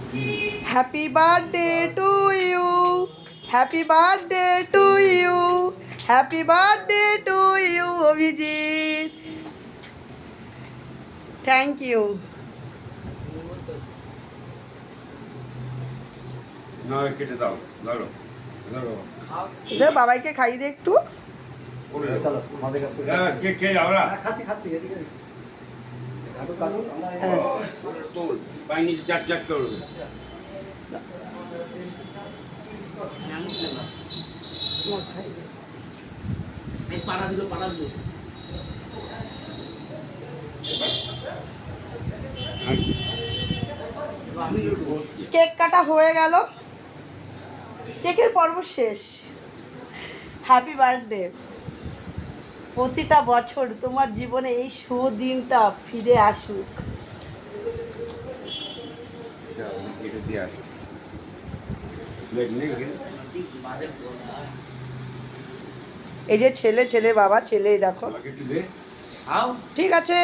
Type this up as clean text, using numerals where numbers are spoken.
Happy birthday to you, happy birthday to you, happy birthday to you Abhijit. Thank you. না কেটে দাও, ধরো ধরো। দে বাবাইকে খাইয়ে দে একটু। চলো আমাদের কাছে হ্যাঁ, কে আমরা খাচ্ছি এদিকে কাটু কাটু তোল পাই নিচে চাট চাট করবে। কেক কাটা হয়ে গেল, কেকের পর্ব শেষ। Happy birthday. প্রতিটা বছর তোমার জীবনে এই শুভ দিনটা ফিরে আসুক। কেটে দিয়ে আসো। প্লেট নেই এখানে? এই যে ছেলে, ছেলের বাবা, ছেলে দেখো। আমাকে একটু দে। ঠিক আছে।